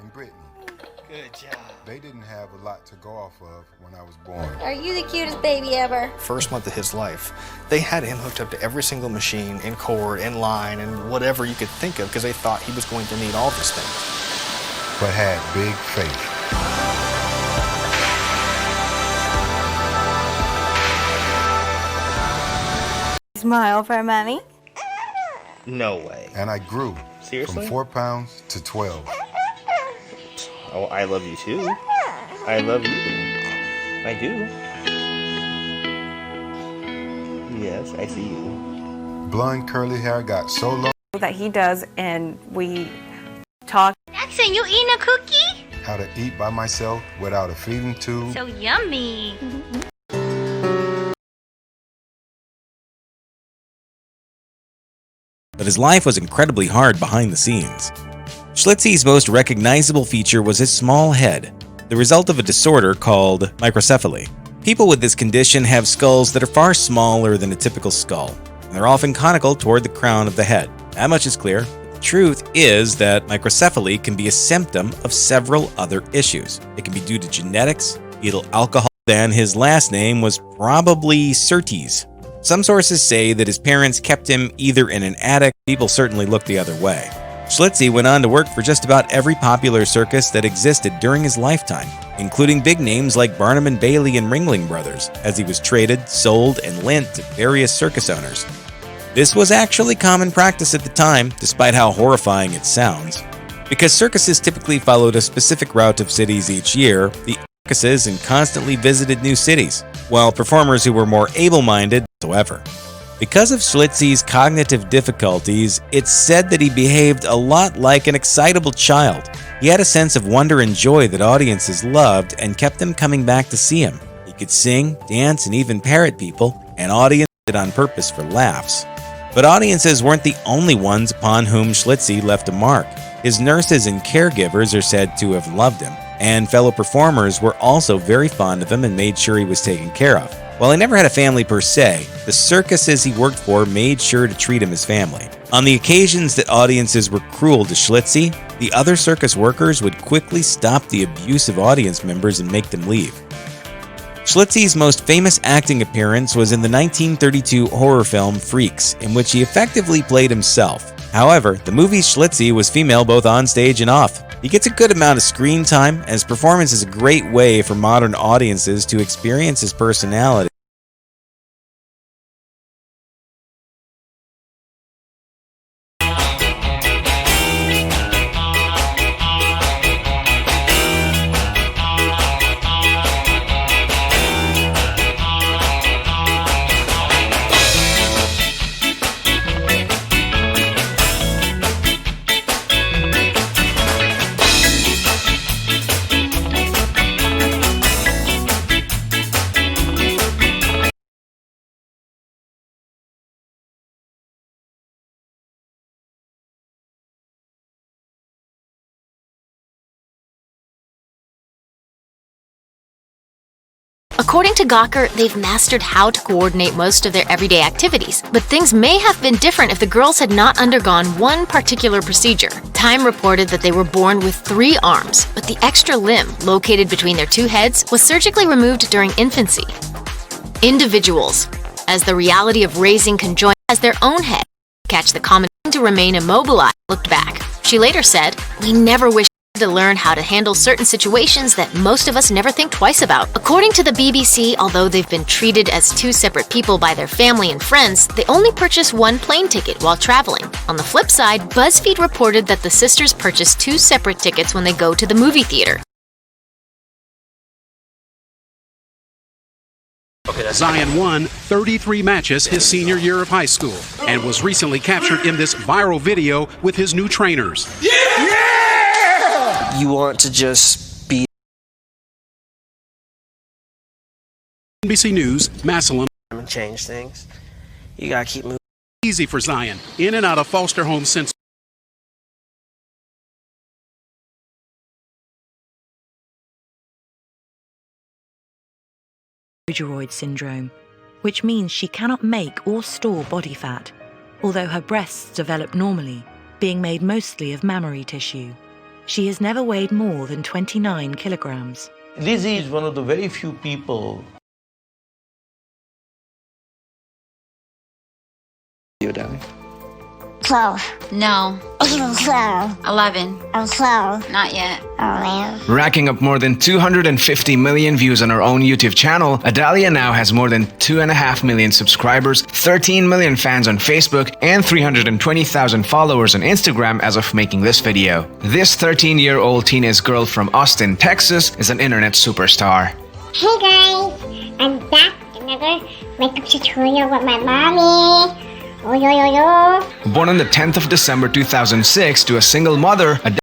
and Brittany. Good job. They didn't have a lot to go off of when I was born. Are you the cutest baby ever? First month of his life, they had him hooked up to every single machine, in cord, in line, and whatever you could think of because they thought he was going to need all these things. But had big faith. Smile for mommy. No way. And I grew. Seriously? From 4 pounds to 12. Oh, I love you too. I love you. I do. Yes, I see you. Blonde curly hair got so long that he does, and we talk. Jackson, you eating a cookie? how to eat by myself without a feeding tube. So yummy. But his life was incredibly hard behind the scenes. Schlitzy's most recognizable feature was his small head, the result of a disorder called microcephaly. People with this condition have skulls that are far smaller than a typical skull, and they're often conical toward the crown of the head. That much is clear. The truth is that microcephaly can be a symptom of several other issues. It can be due to genetics, fetal alcohol, and his last name was probably Surtees. Some sources say that his parents kept him either in an attic. People certainly looked the other way. Schlitzy went on to work for just about every popular circus that existed during his lifetime, including big names like Barnum and Bailey and Ringling Brothers, as he was traded, sold, and lent to various circus owners. This was actually common practice at the time, despite how horrifying it sounds. Because circuses typically followed a specific route of cities each year, the circuses and constantly visited new cities, while performers who were more able-minded whatsoever. Because of Schlitzy's cognitive difficulties, it's said that he behaved a lot like an excitable child. He had a sense of wonder and joy that audiences loved and kept them coming back to see him. He could sing, dance, and even parrot people, and audiences did on purpose for laughs. But audiences weren't the only ones upon whom Schlitzy left a mark. His nurses and caregivers are said to have loved him, and fellow performers were also very fond of him and made sure he was taken care of. While he never had a family per se, the circuses he worked for made sure to treat him as family. On the occasions that audiences were cruel to Schlitzy, the other circus workers would quickly stop the abusive audience members and make them leave. Schlitzy's most famous acting appearance was in the 1932 horror film Freaks, in which he effectively played himself. However, the movie's Schlitzy was female both on stage and off. He gets a good amount of screen time, and his performance is a great way for modern audiences to experience his personality. According to Gawker, they've mastered how to coordinate most of their everyday activities, but things may have been different if the girls had not undergone one particular procedure. Time reported that they were born with 3 arms, but the extra limb, located between their 2 heads, was surgically removed during infancy. Individuals, as the reality of raising conjoined, has their own head, catch the common thing to remain immobilized, looked back. She later said, "We never wish to learn how to handle certain situations that most of us never think twice about." According to the BBC, although they've been treated as 2 separate people by their family and friends, they only purchase 1 plane ticket while traveling. On the flip side, BuzzFeed reported that the sisters purchase 2 separate tickets when they go to the movie theater. Zion won 33 matches his senior year of high school and was recently captured in this viral video with his new trainers. You want to just be NBC News, Massillon. and change things. You gotta keep moving. Easy for Zion, in and out of foster homes since Progeroid syndrome, which means she cannot make or store body fat, although her breasts develop normally, being made mostly of mammary tissue. She has never weighed more than 29 kilograms. Lizzie is one of the very few people. You, Daddy. 12. No. 12. 11. I'm 12. Not yet. Oh, man. Racking up more than 250 million views on her own YouTube channel, Adalia now has more than 2.5 million subscribers, 13 million fans on Facebook, and 320,000 followers on Instagram as of making this video. This 13-year-old teenage girl from Austin, Texas is an internet superstar. Hey guys, I'm back with another makeup tutorial with my mommy. Oh, yo, yo, yo. Born on the 10th of December 2006 to a single mother, Adalia